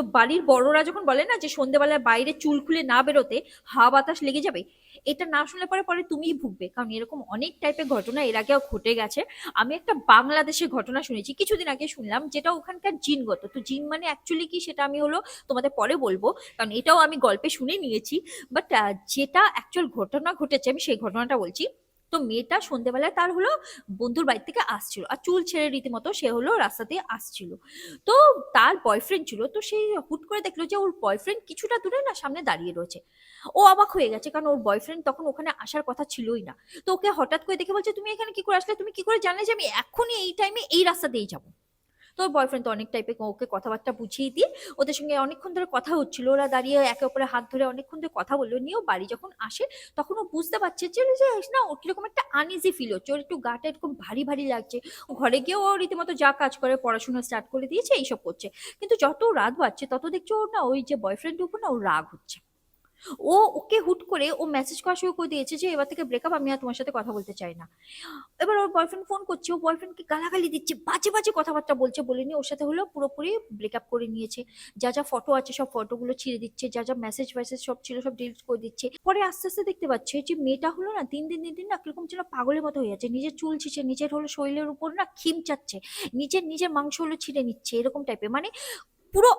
তো বাড়ির বড়রা যখন বলে না যে সন্ধ্যেবেলায় বাইরে চুল খুলে না বেরোতে, হাওয়া বাতাস লেগে যাবে, এটা না শুনলে পরে পরে তুমিই ভুগবে, কারণ এরকম অনেক টাইপের ঘটনা এর আগেও ঘটে গেছে। আমি একটা বাংলাদেশের ঘটনা শুনেছি কিছুদিন আগে শুনলাম, যেটা ওখানকার জিনগত। তো জিন মানে অ্যাকচুয়ালি কি সেটা আমি হলো তোমাদের পরে বলবো, কারণ এটাও আমি গল্পে শুনে নিয়েছি। বাট যেটা অ্যাকচুয়াল ঘটনা ঘটেছে আমি সেই ঘটনাটা বলছি। তো মেয়েটা সন্ধ্যেবেলায় তার হলো বন্ধুর বাড়ি থেকে আসছিল, আর চুল ছেড়ে রীতিমতো সে হলো রাস্তা দিয়ে আসছিল। তো তার বয়ফ্রেন্ড ছিল, তো সে হুট করে দেখলো যে ওর বয়ফ্রেন্ড কিছুটা দূরে না সামনে দাঁড়িয়ে রয়েছে। ও অবাক হয়ে গেছে, কারণ ওর বয়ফ্রেন্ড তখন ওখানে আসার কথা ছিলই না। তো ওকে হঠাৎ করে দেখে বলছে, তুমি এখানে কি করে আসলে, তুমি কি করে জানলে যে আমি এখনই এই টাইমে এই রাস্তা দিয়েই যাবো। তো বয়ফ্রেন্ড তো অনেক টাইপের ওকে কথাবার্তা বুঝিয়ে দিয়ে ওদের সঙ্গে অনেকক্ষণ ধরে কথা হচ্ছিল, ওরা দাঁড়িয়ে একে অপরের হাত ধরে অনেকক্ষণ ধরে কথা বললো নিয়ে ও বাড়ি যখন আসে, তখন ও বুঝতে পারছে যে না ওর কিরকম একটা আনইজি ফিল হচ্ছে, ওর একটু গাটা এরকম ভারী ভারী লাগছে। ও ঘরে গিয়ে ও রীতিমতো যা কাজ করে পড়াশোনা স্টার্ট করে দিয়েছে, এইসব করছে। কিন্তু যত রাত বাড়ছে তত দেখছে ওর না ওই যে বয়ফ্রেন্ডের উপর না ওর রাগ হচ্ছে। ওকে হুট করে ও মেসেজ করা শুরু করে দিয়েছে যে এবার থেকে ব্রেকআপ, আমি আর তোমার সাথে কথা বলতে চাই না। এবার ওর বয়ফ্রেন্ড ফোন করছে, ও বয়ফ্রেন্ডকে গালাগালি দিচ্ছে, বাজে বাজে কথাবার্তা বলছে, বলে নিয়ে ওর সাথে হলো পুরোপুরি ব্রেকআপ করে নিয়েছে। যা যা ফটো আছে সব ফটোগুলো ছিঁড়ে দিচ্ছে, যা যা মেসেজ ফেসেজ সব ছিল সব ডিলিট করে দিচ্ছে। পরে আস্তে আস্তে দেখতে পাচ্ছে যে মেয়েটা হলো না দিন দিন না কিরকম যেন পাগলের মতো হয়ে যাচ্ছে, নিজের চুল ছিঁড়ছে, নিজের হলো শরীরের উপর না খিমচাচ্ছে, নিজের নিজের মাংস হলো ছিঁড়ে নিচ্ছে, এরকম টাইপের মানে পুরো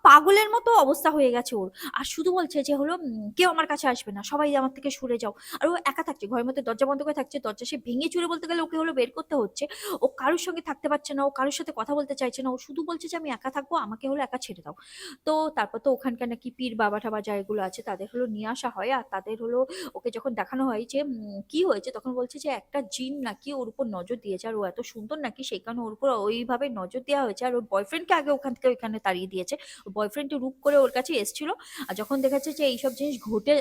পাগলের মতো অবস্থা হয়ে গেছে ওর। আর শুধু বলছে যে হলো কেউ আমার কাছে আসবে না, সবাই আমার থেকে সরে যাও। আর ও একা থাকছে ঘরের মধ্যে, দরজা বন্ধ করে থাকছে, দরজা সে ভেঙে চুরে বলতে গেলে ওকে হলো বের করতে হচ্ছে। ও কারোর সঙ্গে থাকতে পারছে না, ও কারোর সাথে কথা বলতে চাইছে না, ও শুধু বলছে যে আমি একা থাকবো, আমাকে হলো একা ছেড়ে দাও। তো তারপর তো ওখানকার নাকি পীর বাবা ঠাবা যা এগুলো আছে তাদের হলো নিয়ে আসা হয়, আর তাদের হলো ওকে যখন দেখানো হয় যে কি হয়েছে, তখন বলছে যে একটা জিন নাকি ওর উপর নজর দিয়েছে, আর ও এত সুন্দর নাকি সেই কারণে ওর উপর ওইভাবে নজর দেওয়া হয়েছে, আর ওর বয়ফ্রেন্ডকে আগে ওখান থেকে ওইখানে তাড়িয়ে দিয়েছে। বয়ফ্রেন্ড রূপ করে ওর কাছে এসেছিল, আর যখন দেখেছে যে এইসব জিনিস ঘটে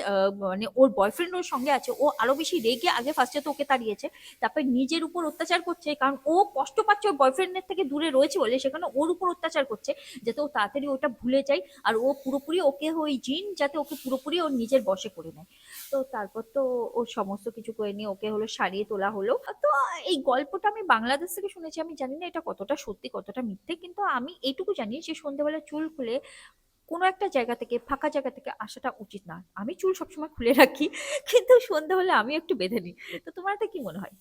মানে ওর বয়ফ্রেন্ড ওর সঙ্গে আছে, ও আরো বেশি রেগে আগে ফার্স্টে তো ওকে তাড়িয়েছে, তারপর নিজের উপর অত্যাচার করছে, কারণ ও কষ্ট পাচ্ছে ওর বয়ফ্রেন্ডের থেকে দূরে রয়েছে বলে, সেখানে ওর উপর অত্যাচার করছে যাতে ও তাড়াতাড়ি ওটা ভুলে যায়, আর ও পুরোপুরি ওকে ওই জিন যাতে ওকে পুরোপুরি ওর নিজের বশে করে নেয়। তো তারপর তো ওর সমস্ত কিছু করে নিয়ে ওকে হলো সারিয়ে তোলা হলো। তো এই গল্পটা আমি বাংলাদেশ থেকে শুনেছি, আমি জানি না এটা কতটা সত্যি কতটা মিথ্যে, কিন্তু আমি এইটুকু জানি যে সন্ধ্যেবেলা চুল খুলে কোনো একটা জায়গা থেকে ফাঁকা জায়গা থেকে আসাটা উচিত না। আমি চুল সবসময় খুলে রাখি, কিন্তু সন্ধ্যা হলে আমি একটু বেঁধে নিই। তো তোমার কি মনে হয়?